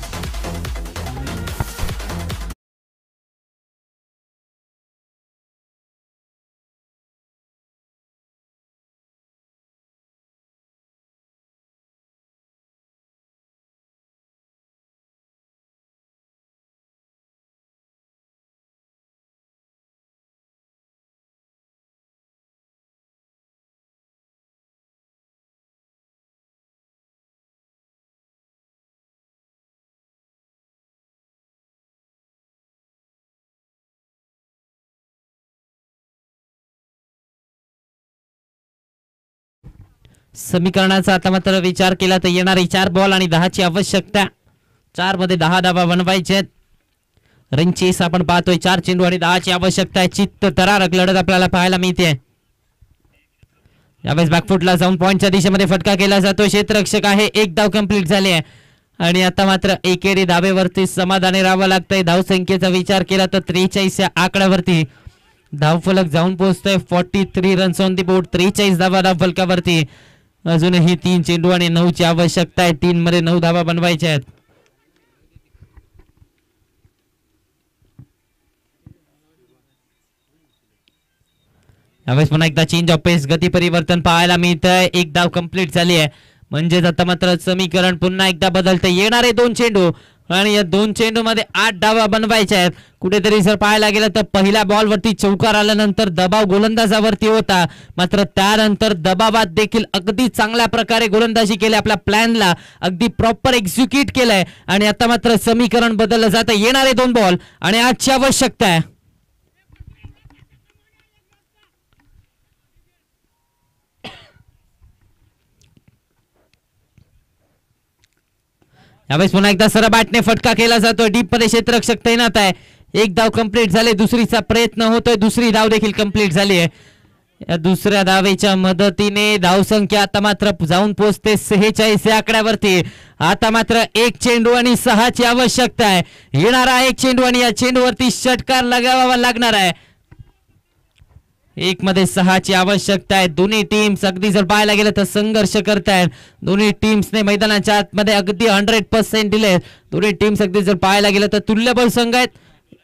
समीकरणाचा आता मात्र विचार केला तर येणारे 4 बॉल आणि 10 ची आवश्यकता. 4 मध्ये 10 धावा बनवायचे. रन चेस आपण पाहतोय. 4 चेंडू आणि 10 ची आवश्यकता आहे. चित्त थरारक लढत आपल्याला पाहायला मिळते. यावेळेस बॅकफुटला जाऊन पॉइंटच्या दिशेमध्ये फटका केला जातो. क्षेत्ररक्षक आहे. 1 धाव कंप्लीट झाली आहे आणि आता मात्र एकेरी धावेवरती समाधानी राहावं लागतंय. धावसंख्येचा विचार केला तर 43 या आकड्यावरती धावफलक जाऊन पोहोचतोय. 43 रन्स ऑन दी बोर्ड. 43 धावा धावफलकावरती. अजूनही 3 चेंडू आणि 9 ची आवश्यकता आहे. 3 मध्ये 9 धावा बनवायच्या आहेत. यावेळेस पुन्हा एकदा चेंज ऑफ पेस. गती परिवर्तन पाहायला मिळतंय. 1 धाव कंप्लीट झाली आहे. म्हणजेच आता मात्र समीकरण पुन्हा एकदा बदलतं. येणारे 2 चेंडू आणि या 2 चेंडू मध्ये 8 धावा बनवायच्या आहेत. कुठेतरी जर पाहायला गेलं तर पहिल्या बॉल वरती चौकार आल्यानंतर दबाव गोलंदाजावरती होता. मात्र त्यानंतर दबावात देखील अगदी चांगल्या प्रकारे गोलंदाजी केली. आपल्या प्लॅनला अगदी प्रॉपर एक्झिक्यूट केलंय आणि आता मात्र समीकरण बदललं जातं. येणारे 2 बॉल आणि 8 ची आवश्यकता आहे. यावेळेस पुन्हा एकदा सरळ बॅटने फटका केला जातो. डीप मध्ये क्षेत्ररक्षक तैनात आहे. 1 धाव कंप्लीट झाले. दुसरीचा प्रयत्न होतोय. दुसरी धाव देखील कंप्लीट झाली आहे. या दुसऱ्या धावेच्या मदतीने धावसंख्या आता मात्र जाऊन पोहोचते 46 या आकड्यावरती. आता मात्र 1 चेंडू आणि 6 ची आवश्यकता आहे. येणारा 1 चेंडू आणि या चेंडूवरती षटकार लगावावा लागणार आहे. 1 मध्ये 6 ची आवश्यकता आहे. दोन्ही टीम्स अगदी जर पाहायला गेलं तर संघर्ष करतायत. दोन्ही टीम्सने मैदानाच्या आतमध्ये अगदी 100% दिले. दोन्ही टीम्स अगदी जर पाहायला गेलं तर तुल्यबळ संघ आहेत.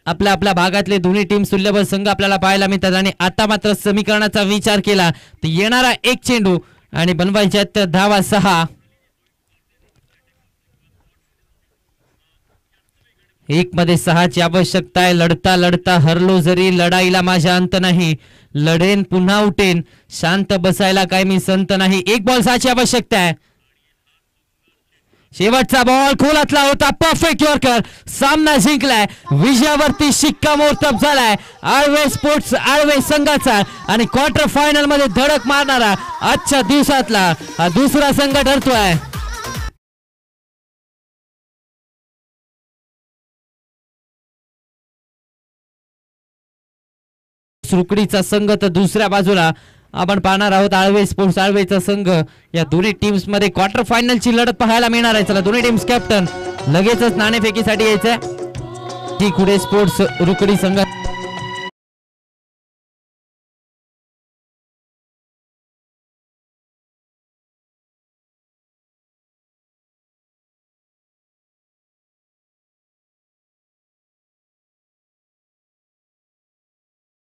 आपल्या आपल्या भागातले दोन्ही टीम तुल्यबळ संघ आपल्याला पाहायला मिळतात. आणि आता मात्र समीकरणाचा विचार केला तर येणारा 1 चेंडू आणि बनवायच्या धावा 6. 1 मध्ये 6 ची आवश्यकता आहे. लढता लढता हरलो जरी लढाईला माझा अंत नाही. लढेन पुन्हा उठेन. शांत बसायला काय मी संत नाही. 1 बॉल 6 ची आवश्यकता आहे. शेवटचा बॉल खोलातला होता. Perfect yorker. सामना जिंकलाय. विजयावरती शिक्कामोर्तब झालाय आळवे स्पोर्ट्स आळवे संघाचा. आणि क्वार्टर फायनल मध्ये धडक मारणारा आजच्या दिवसातला हा दुसरा संघ ठरतोय. रुकडीचा संघ तर दुसऱ्या बाजूला आपण पाहणार आहोत आळवे स्पोर्ट्स आळवेचा संघ. या दोन्ही टीम्स मध्ये क्वार्टर फायनल ची लढत पाहायला मिळणार आहे. चला दोन्ही टीम्स कॅप्टन लगेचच नाणेफेकीसाठी यायचंय. ती कुडे स्पोर्ट्स रुकडी संघ